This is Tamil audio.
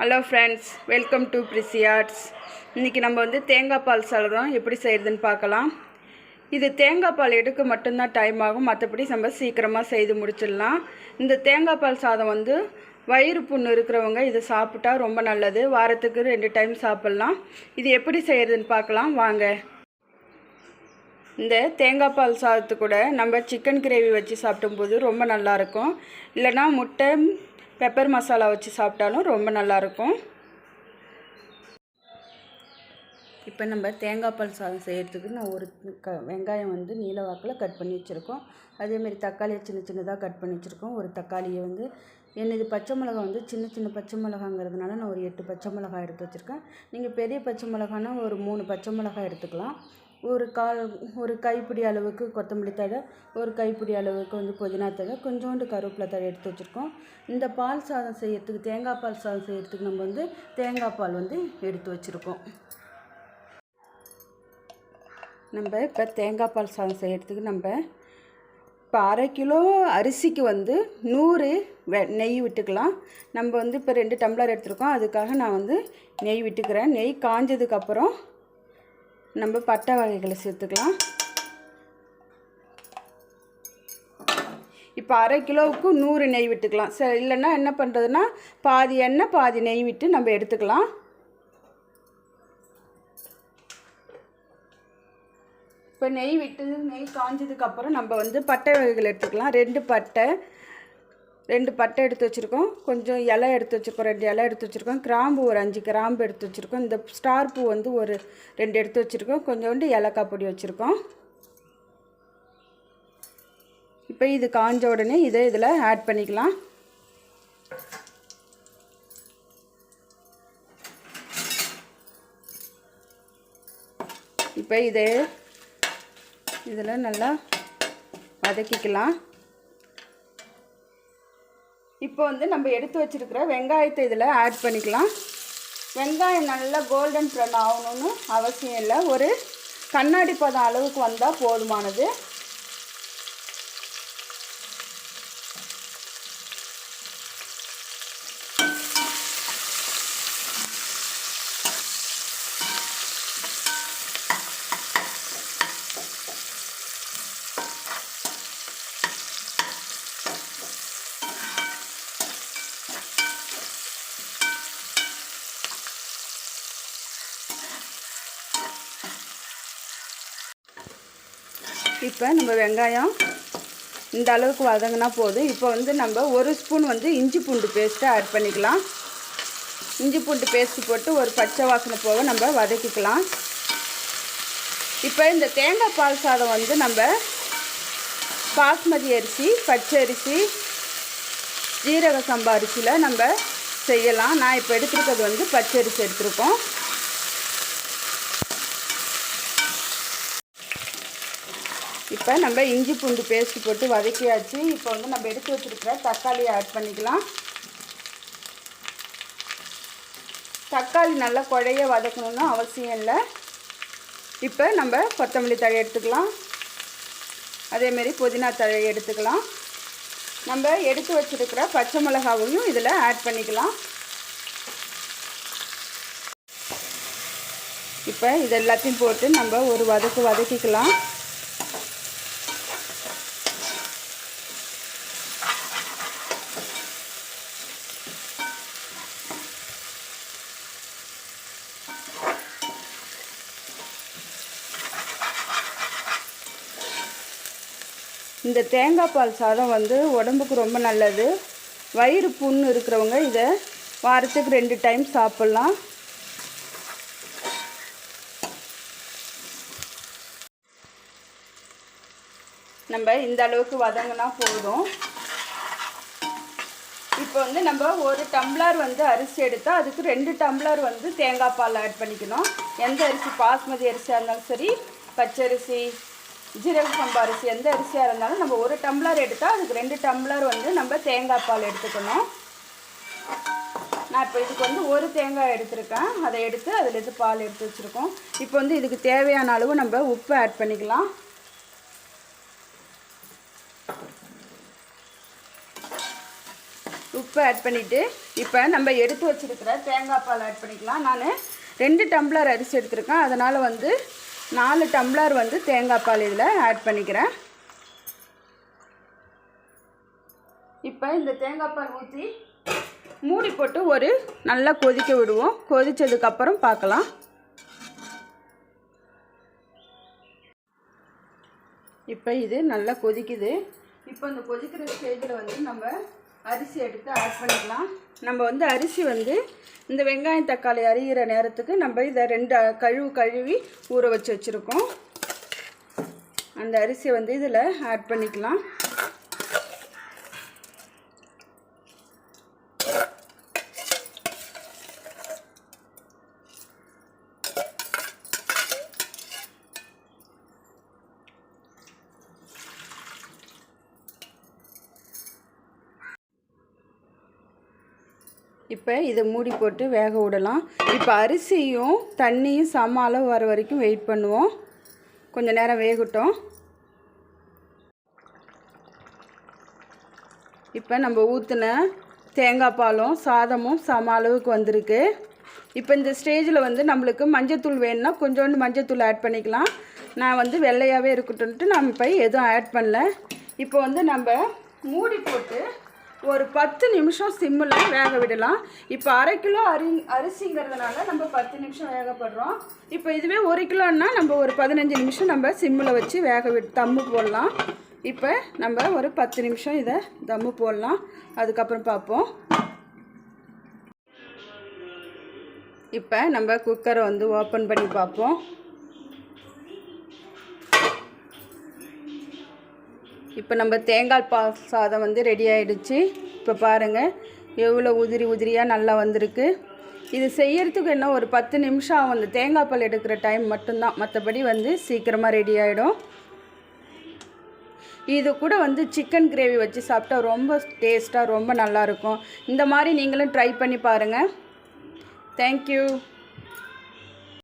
ஹலோ ஃப்ரெண்ட்ஸ், வெல்கம் டு பிரிசி ஆர்ட்ஸ். இன்றைக்கி நம்ம வந்து தேங்காய் பால் சாதம் எப்படி செய்கிறதுன்னு பார்க்கலாம். இது தேங்காய் பால் எடுக்க மட்டும்தான் டைம் ஆகும், மற்றபடி நம்ம சீக்கிரமாக செய்து முடிச்சிடலாம். இந்த தேங்காய் பால் சாதம் வந்து வயிறு புண்ணு இருக்கிறவங்க இதை சாப்பிட்டா ரொம்ப நல்லது. வாரத்துக்கு 2 டைம் சாப்பிட்லாம். இது எப்படி செய்கிறதுன்னு பார்க்கலாம் வாங்க. இந்த தேங்காய் பால் சாதத்து கூட நம்ம சிக்கன் கிரேவி வச்சு சாப்பிடும்போது ரொம்ப நல்லாயிருக்கும். இல்லைனா முட்டை பெப்பர் மசாலா வச்சு சாப்பிட்டாலும் ரொம்ப நல்லாயிருக்கும். இப்போ நம்ம தேங்காய் பால் சாதம் செய்கிறதுக்கு நான் ஒரு வெங்காயம் வந்து நீல வாக்கில் கட் பண்ணி வச்சுருக்கோம். அதேமாரி தக்காளியை சின்ன சின்னதாக கட் பண்ணி வச்சுருக்கோம். ஒரு தக்காளியை வந்து என்னது பச்சை மிளகாய் வந்து சின்ன சின்ன பச்சை மிளகாங்கிறதுனால நான் ஒரு 8 பச்சை மிளகாய் எடுத்து வச்சுருக்கேன். நீங்கள் பெரிய பச்சை மிளகானா ஒரு 3 பச்சை மிளகாய் எடுத்துக்கலாம். ஒரு கைப்பிடி அளவுக்கு கொத்தமல்லி தழை, ஒரு கைப்பிடி அளவுக்கு வந்து புதினா தழை, கொஞ்சோண்டு கருவேப்பிலை தழை எடுத்து வச்சுருக்கோம். இந்த பால் சாதம் செய்யறதுக்கு தேங்காய் பால் சாதம் செய்யறதுக்கு நம்ம வந்து தேங்காய் பால் வந்து எடுத்து வச்சுருக்கோம். நம்ம இப்போ தேங்காய் பால் சாதம் செய்யறதுக்கு நம்ம இப்போ 1/2 கிலோ அரிசிக்கு வந்து 100 நெய் விட்டுக்கலாம். நம்ம வந்து இப்போ 2 டம்ளர் எடுத்துருக்கோம், அதுக்காக நான் வந்து நெய் விட்டுக்கிறேன். நெய் காஞ்சதுக்கப்புறம் நம்ம பட்டை வகைகளை சேர்த்துக்கலாம். இப்போ 1/2 கிலோவுக்கு 100 நெய் விட்டுக்கலாம். சரி, இல்லைன்னா என்ன பண்ணுறதுன்னா பாதி எண்ணெய் பாதி நெய் விட்டு நம்ம எடுத்துக்கலாம். இப்போ நெய் காஞ்சதுக்கப்புறம் நம்ம வந்து பட்டை வகைகள் எடுத்துக்கலாம். 2 பட்டை எடுத்து வச்சுருக்கோம், கொஞ்சம் இலை எடுத்து வச்சுருக்கோம், 2 இலை எடுத்து வச்சுருக்கோம், கிராம்பு ஒரு 5 கிராம்பு எடுத்து வச்சுருக்கோம், இந்த ஸ்டார் பூ வந்து ஒரு 2 எடுத்து வச்சுருக்கோம், கொஞ்சோண்டு ஏலக்காய் பொடி வச்சுருக்கோம். இப்போ இது காஞ்ச உடனே இதில் ஆட் பண்ணிக்கலாம். இப்போ இதில் நல்லா வதக்கிக்கலாம். இப்போ வந்து நம்ம எடுத்து வச்சுருக்கிற வெங்காயத்தை இதில் ஆட் பண்ணிக்கலாம். வெங்காயம் நல்லா கோல்டன் ப்ரௌன் ஆகணும்னு அவசியம் இல்லை, ஒரு கண்ணாடி பதம் அளவுக்கு வந்தால் போதுமானது. இப்போ நம்ம வெங்காயம் இந்த அளவுக்கு வதங்கினா போதும். இப்போ வந்து நம்ம 1 ஸ்பூன் வந்து இஞ்சி பூண்டு பேஸ்ட்டை ஆட் பண்ணிக்கலாம். இஞ்சி பூண்டு பேஸ்ட்டு போட்டு ஒரு பச்சை வாசனை போக நம்ம வதக்கிக்கலாம். இப்போ இந்த தேங்காய் பால் சாதம் வந்து நம்ம பாஸ்மதி அரிசி, பச்சை அரிசி, ஜீரக சம்பா அரிசியில் நம்ம செய்யலாம். நான் இப்போ எடுத்துருக்கிறது வந்து பச்சை அரிசி எடுத்துருக்கோம். இப்போ நம்ம இஞ்சி பூண்டு பேஸ்ட்டு போட்டு வதக்கியாச்சு. இப்போ வந்து நம்ம எடுத்து வச்சுருக்கிற தக்காளியை ஆட் பண்ணிக்கலாம். தக்காளி நல்லா குழைய வதக்கணும்னு அவசியம் இல்லை. இப்போ நம்ம கொத்தமல்லி தழை எடுத்துக்கலாம், அதேமாரி புதினா தழை எடுத்துக்கலாம். நம்ம எடுத்து வச்சுருக்கிற பச்சை மிளகாவையும் இதில் ஆட் பண்ணிக்கலாம். இப்போ இது எல்லாத்தையும் போட்டு நம்ம ஒரு வதக்கிக்கலாம். இந்த தேங்காய் பால் சாதம் வந்து உடம்புக்கு ரொம்ப நல்லது. வயிறு புண்ணு இருக்கிறவங்க இதை வாரத்துக்கு 2 டைம் சாப்பிட்லாம். நம்ம இந்த அளவுக்கு வதங்கினா போதும். இப்போ வந்து நம்ம 1 டம்ளர் வந்து அரிசி எடுத்தால் அதுக்கு 2 டம்ளர் வந்து தேங்காய் பால் ஆட் பண்ணிக்கணும். எந்த அரிசி, பாஸ்மதி அரிசியாக இருந்தாலும் சரி, பச்சரிசி, ஜீரக சம்பா அரிசி, எந்த அரிசியாக இருந்தாலும் நம்ம 1 டம்ளர் எடுத்தால் அதுக்கு 2 டம்ளர் வந்து நம்ம தேங்காய் பால் எடுத்துக்கணும். நான் இப்போ இதுக்கு வந்து 1 தேங்காய் எடுத்துருக்கேன், அதை எடுத்து அதில் பால் எடுத்து வச்சுருக்கோம். இப்போ வந்து இதுக்கு தேவையான அளவு நம்ம உப்பு ஆட் பண்ணிக்கலாம். உப்பு ஆட் பண்ணிவிட்டு இப்போ நம்ம எடுத்து வச்சுருக்கிற தேங்காய் பால் ஆட் பண்ணிக்கலாம். நான் 2 டம்ளர் அரிசி எடுத்துருக்கேன், அதனால் வந்து 4 டம்ளர் வந்து தேங்காய் பால் இதில் ஆட் பண்ணிக்கிறேன். இப்போ இந்த தேங்காய் பால் ஊற்றி மூடி போட்டு ஒரு நல்லா கொதிக்க விடுவோம். கொதித்ததுக்கப்புறம் பார்க்கலாம். இப்போ இது நல்லா கொதிக்குது. இப்போ இந்த கொதிக்கிற ஸ்டேஜில் வந்து நம்ம அரிசி எடுத்து ஆட் பண்ணிக்கலாம். நம்ம வந்து அரிசி வந்து இந்த வெங்காயம் தக்காளி அரிகிற நேரத்துக்கு நம்ம இதை 2 கழுவி ஊற வச்சு வச்சுருக்கோம். அந்த அரிசியை வந்து இதில் ஆட் பண்ணிக்கலாம். இப்போ இதை மூடி போட்டு வேக விடலாம். இப்போ அரிசியும் தண்ணியும் சம அளவு வர வரைக்கும் வெயிட் பண்ணுவோம். கொஞ்சம் நேரம் வேகட்டும். இப்போ நம்ம ஊற்றின தேங்காய் பாலும் சாதமும் சம அளவுக்கு வந்திருக்கு. இப்போ இந்த ஸ்டேஜில் வந்து நம்மளுக்கு மஞ்சத்தூள் வேணும்னா கொஞ்சோண்டு மஞ்சத்தூள் ஆட் பண்ணிக்கலாம். நான் வந்து வெள்ளையாகவே இருக்கட்டும்ட்டு நான் இப்போ எதுவும் ஆட் பண்ணல. இப்போ வந்து நம்ம மூடி போட்டு ஒரு 10 நிமிஷம் சிம்மில் வேக விடலாம். இப்போ 1/2 கிலோ அரிசிங்கிறதுனால நம்ம 10 நிமிஷம் வேகப்படுறோம். இப்போ இதுவே 1 கிலோன்னா நம்ம ஒரு 15 நிமிஷம் நம்ம சிம்மில் வச்சு தம்மு போடலாம். இப்போ நம்ம ஒரு 10 நிமிஷம் இதை தம்மு போடலாம். அதுக்கப்புறம் பார்ப்போம். இப்போ நம்ம குக்கரை வந்து ஓப்பன் பண்ணி பார்ப்போம். இப்போ நம்ம தேங்காய் பால் சாதம் வந்து ரெடி ஆகிடுச்சு. இப்போ பாருங்கள் எவ்வளோ உதிரியாக நல்லா வந்திருக்கு. இது செய்யறதுக்கு என்ன ஒரு 10 நிமிஷம் ஆகும். அந்த தேங்காய் பால் எடுக்கிற டைம் மட்டும்தான், மற்றபடி வந்து சீக்கிரமாக ரெடி ஆகிடும். இது கூட வந்து சிக்கன் கிரேவி வச்சு சாப்பிட்டா ரொம்ப டேஸ்ட்டாக ரொம்ப நல்லாயிருக்கும். இந்த மாதிரி நீங்களும் ட்ரை பண்ணி பாருங்கள். தேங்க்யூ.